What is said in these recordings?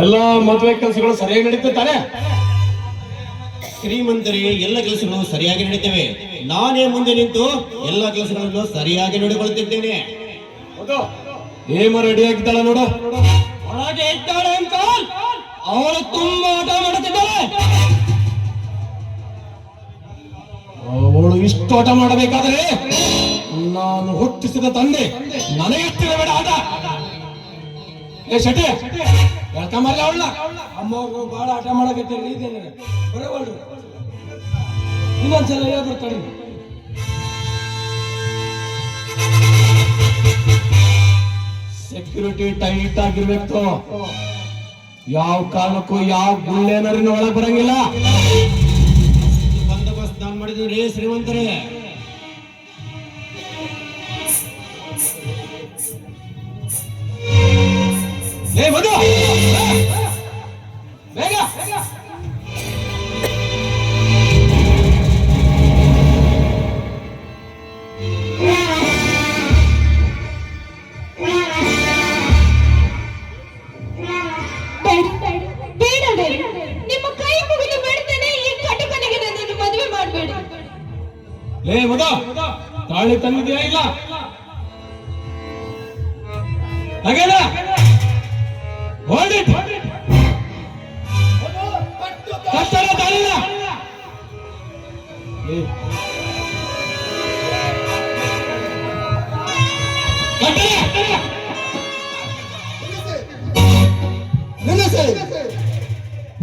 ಎಲ್ಲ ಮದುವೆ ಕೆಲಸಗಳು ಸರಿಯಾಗಿ ನಡೀತಾನೆ. ಶ್ರೀಮಂತರೇ, ಎಲ್ಲ ಕೆಲಸಗಳು ಸರಿಯಾಗಿ ನಡೀತವೆ. ನಾನೇ ಮುಂದೆ ನಿಂತು ಎಲ್ಲ ಕೆಲಸಗಳನ್ನು ಸರಿಯಾಗಿ ನೋಡಿಕೊಳ್ಳುತ್ತಿದ್ದೇನೆ. ಹೇಮ ರೆಡಿ ಆಗಿದ್ದಾಳೆ ನೋಡು. ಒಳಗೆ ಇದ್ದಾಳೆ ಅಂತ ಅವಳು ತುಂಬಾ ಆಟ ಮಾಡುತ್ತಿದ್ದಾಳೆ. ಅವಳು ಇಷ್ಟು ಆಟ ಮಾಡಬೇಕಾದ್ರೆ ನಾನು ಹುಟ್ಟಿಸಿದ ತಂದೆ ನನಗೆ ಬೇಡ ಆಟ. ಏ ಶೆಟ್ಟಿ, ಹೇಳ್ಕೊಂಬಲ್ಲ ಅವಳ ಅಮ್ಮ ಬಹಳ ಆಟ ಮಾಡಕತ್ತೀರಿ. ಇದೇನೆ ಬರವಲ್ರು, ಇನ್ನೊಂದ್ಸಲ ಹೇಳ್ಬಿಡ್ತಾಳೆ. ಸೆಕ್ಯೂರಿಟಿ ಟೈಟ್ ಆಗಿರ್ಬೇಕು. ಯಾವ ಕಾರಣಕ್ಕೂ ಯಾವ ಗುಳ್ಳೆನರಿನ ಒಳಗೆ ಬರಂಗಿಲ್ಲ. ಬಂದೋಬಸ್ತ್ ನಾನು ಮಾಡಿದ್ರೆ ಶ್ರೀಮಂತರೇ. ಏ ಮಧು, ಬೇಗ ನಿಮ್ಮ ಕೈ ಮುಗಿದು ಬೇಡ್ತೇನೆ, ಈ ಕಟುಕನಿಗೆ ನನ್ನನ್ನು ಮದುವೆ ಮಾಡಬೇಡಿ. ಲೇ ಮಧು, ತಾಳಿ ತಂದಿದ್ಯಾ ಇಲ್ಲ? ಹಾಗೇನ ಹೊಡಿ ಕಟ್ಟಡ ತಾಳಿಲ್ಲ.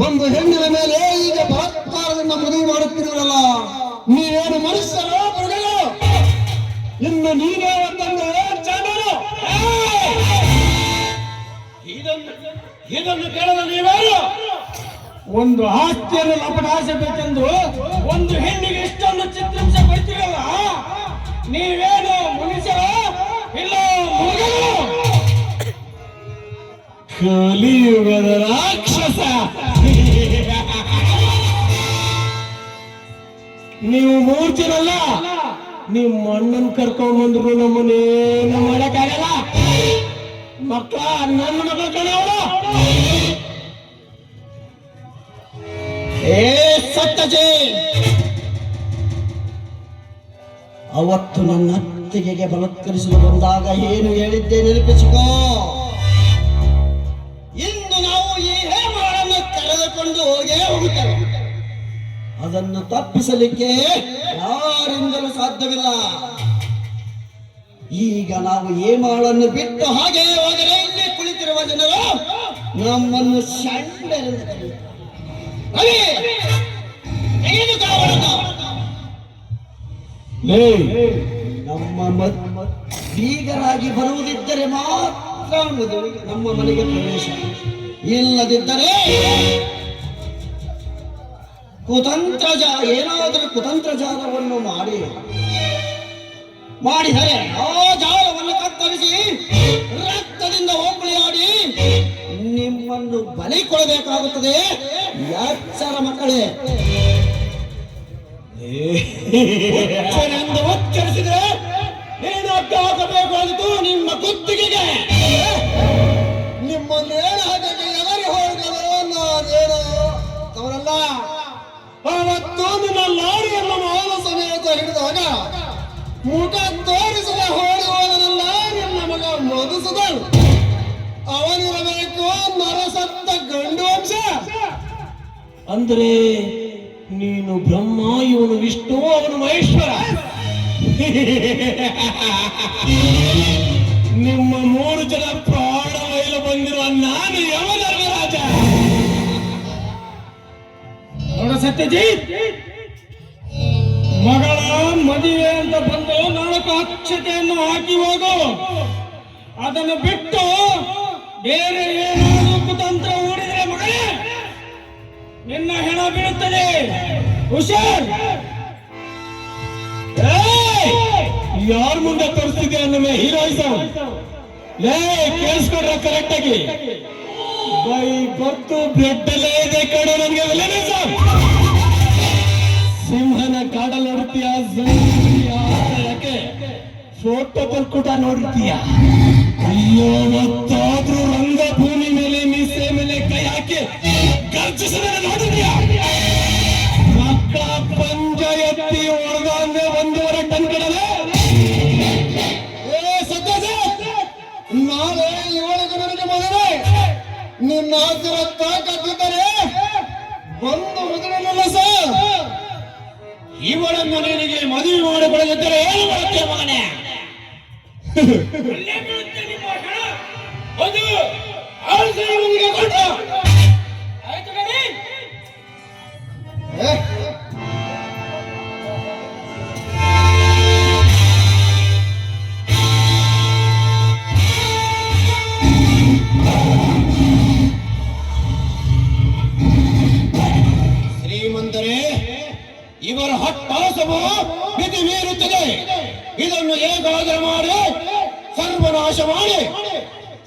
ಒಂದು ಹೆಣ್ಣಿನ ಮೇಲೆ ಈಗ ಬಲಾತ್ಕಾರದಿಂದ ಮದುವೆ ಮಾಡುತ್ತಿರುವಲ್ಲ, ನೀವೇನು ಮನುಷ್ಯರು ಮೃಗಗಳು? ಇನ್ನು ನೀನೇ ಒಂದೊಂದು ಜನರು. ಇದನ್ನು ಕೇಳಲು ನೀವ್ಯಾರು? ಒಂದು ಆಸ್ತಿಯನ್ನು ಲಪಟಾಯಿಸಬೇಕೆಂದು ಒಂದು ಹೆಣ್ಣಿಗೆ ಇಷ್ಟೊಂದು ಚಿತ್ರಹಿಂಸೆ ಕೊಡ್ತೀರಲ್ಲ, ನೀವೇನು ಮನುಷ್ಯರು ಇಲ್ಲ ಮೃಗಗಳು? ಕಲಿಯುಗದ ರಾಕ್ಷಸ ನೀವು ಮೂರ್ತಿರಲ್ಲ. ನಿಮ್ಮ ಅಣ್ಣನ್ ಕರ್ಕೊಂಡ್ ಬಂದ್ರು ನಮ್ಮನ್ನೇನು ಮಾಡಕ್ಕಾಗಲ್ಲ. ಮಕ್ಕಳ ನನ್ನ ಮಕ್ಕಳ ಕಣವಳು. ಏ ಸತ್ತಜೆ, ಅವತ್ತು ನನ್ನ ಅತ್ತಿಗೆಗೆ ಬಲಾತ್ಕರಿಸಲು ಬಂದಾಗ ಏನು ಹೇಳಿದ್ದೆ ನೆನಪಿಸಿಕೋ. ಇಂದು ನಾವು ಈ ಹೇಮಗಳನ್ನು ಕರೆದುಕೊಂಡು ಹೋಗೇ ಹೋಗುತ್ತೇವೆ. ಅದನ್ನು ತಪ್ಪಿಸಲಿಕ್ಕೆ ಯಾರಿಂದಲೂ ಸಾಧ್ಯವಿಲ್ಲ. ಈಗ ನಾವು ಹೇಮಗಳನ್ನು ಬಿಟ್ಟು ಹಾಗೆ ಹೋದರೆ ಇಲ್ಲಿ ಕುಳಿತಿರುವ ಜನರು ನಮ್ಮನ್ನು ಶಂಡೆರೆಂದು ಕರೆಯುತ್ತಾರೆ. ನಮ್ಮ ಬೀಗರಾಗಿ ಬರುವುದಿದ್ದರೆ ಮಾತ್ರ ಮದುವೆಗೆ ನಮ್ಮ ಮನೆಗೆ ಪ್ರವೇಶ, ಇಲ್ಲದಿದ್ದರೆ ಏನಾದರೂ ಕುತಂತ್ರ ಜಾಲವನ್ನು ಮಾಡಿದರೆ ಆ ಜಾಲವನ್ನು ಕತ್ತರಿಸಿ ರಕ್ತದಿಂದ ಹೋಗುಳಿಯಾಡಿ ನಿಮ್ಮನ್ನು ಬಲಿ ಕೊಡಬೇಕಾಗುತ್ತದೆ. ಎಚ್ಚರ ಮಕ್ಕಳೇ, ಎಂದು ಉಚ್ಚರಿಸಿದ್ರೆ ಏನು ಅಡ್ಡ ಹಾಕಬೇಕಾಗಿತ್ತು ನಿಮ್ಮ ಕುತ್ತಿಗೆಗೆ. ನಿಮ್ಮನ್ನೇನು ಹಾಕಕ್ಕೆ ಎದರಿ ಹೋಗಲು ನಾನೇನು ಅವರಲ್ಲ. ಅವತ್ತು ನಿನ್ನ ಲಾರಿಯನ್ನು ಮಾನ ಸಮೇತ ಹಿಡಿದಾಗ ಮುಖ ತೋರಿಸದೆ ಹೋಗಿ ಹೋದನಲ್ಲ ನಿನ್ನ ಮಗ ಮಧುಸೂದನ್. ಅವನಿರಬೇಕು ನರಸತ್ತ ಗಂಡು ವಂಶ. ಅಂದ್ರೆ ನೀನು ಬ್ರಹ್ಮ, ಇವನು ವಿಷ್ಣು, ಅವನು ಮಹೇಶ್ವರ. ನಿಮ್ಮ 3 ಜನ ಪ್ರಾಣ ಒಯ್ಯಲು ಬಂದಿರುವ ನಾನು ಯಮಧರ್ಮರಾಜ. ನೋಡ ಸತ್ಯಜಿತ್, ಮಗಳ ಮದುವೆ ಅಂತ ಬಂದು 4 ಅಕ್ಷತೆಯನ್ನು ಹಾಕಿ ಹೋಗು. ಅದನ್ನು ಬಿಟ್ಟು ಬೇರೆ ಏನಾದರೂ ಕುತಂತ್ರ ಹೂಡಿದರೆ ಮಗಳೇ ನಿನ್ನ ಹೆಣ ಬೀಳುತ್ತದೆ. ಹುಷಾರ್. ಯಾರ ಮುಂದೆ ತೋರಿಸ್ತಿದ್ಯಾ ನಮ್ಮ ಹೀರೋಯಿಸಂ? ಕೇಳಿಸ್ಕೊಡ್ರ ಕರೆಕ್ಟ್ ಆಗಿ. ಬೈ ಬರ್ತು ಬ್ಲಡ್ ಅಲ್ಲೇ ಇದೆ ಕಡೆ ನನಗೆ ವಿಲನಿಸಂ. ಸಿಂಹನ ಕಾಡ ನೋಡ್ತೀಯ, ಯಾಕೆ ಫೋಟೋ ಕೂಡ ನೋಡಿರ್ತೀಯ. ಅಯ್ಯೋ, ಮತ್ತಾದ್ರೂ ರಂಗಭೂಮಿ ಮೇಲೆ ಮೀಸೆ ಮೇಲೆ ಕೈ ನಿನ್ನ ಆಸರ ತಾಕತ್ತಿದ್ದರೆ ಒಂದು ಮದುವೆನಲ್ಲ ಸರ್. ಇವಳನ್ನು ನಿನಗೆ ಮದುವೆ ಮಾಡಿಕೊಳ್ಳದಿದ್ದರೆ ಏನು ಮಾಡುತ್ತೆ ಮಗನೇ? ಅಲ್ಲೇ ಬೀಳುತ್ತೆ ನಿಮ್ಮ ಹಣ. ಅದು ಆಳ್ಸೆಯವನಿಗೆ ಕೊಟ್ಟು. ಆಯ್ತು ಗಣಿ. ಏ? ಶ್ರೀಮಂತರೇ, ಇವರ ಹಟ್ಟಾಸವು ಮಿತಿ ಮೀರುತ್ತದೆ. ಇದನ್ನು ಹೇಗಾದರೂ ಮಾಡಿ ಸರ್ವನಾಶ ಮಾಡಿ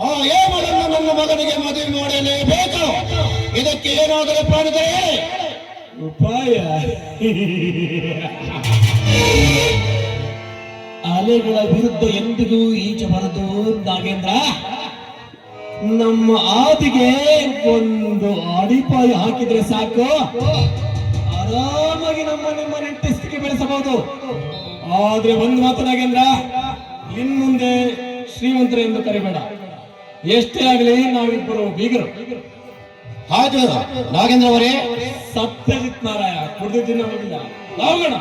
ಆ ಹೇಮಳನ್ನು ನನ್ನ ಮಗನಿಗೆ ಮದುವೆ ಮಾಡಲೇಬೇಕು. ಇದಕ್ಕೆ ಏನಾದರೂ ಪ್ರಾಣಿದರೆ ಉಪಾಯ ಅಲೆಗಳ ವಿರುದ್ಧ ಎಂದಿಗೂ ಈಜಬಾರದು ನಾಗೇಂದ್ರ. ನಮ್ಮ ಆದಿಗೆ ಒಂದು ಅಡಿಪಾಯ ಹಾಕಿದ್ರೆ ಸಾಕು, ಆರಾಮಾಗಿ ನಿಮ್ಮ ನೆಂಟಸ್ತಿಗೆ ಬೆಳೆಸಬಹುದು. ಆದ್ರೆ ಒಂದು ಮಾತು ನಾಗೇಂದ್ರ, ಇನ್ ಮುಂದೆ ಶ್ರೀಮಂತರು ಎಂದು ಕರಿಬೇಡ. ಎಷ್ಟೇ ಆಗಲಿ ನಾವಿಬ್ಬರು ಬೀಗರು. ಹಾಜು ನಾಗೇಂದ್ರ ಅವರೇ. ಸತ್ಯಜಿತ್ ನಾರಾಯಣ ಕುಡಿದಿನ ಹೋಗಿಲ್ಲ. ಹೋಗೋಣ.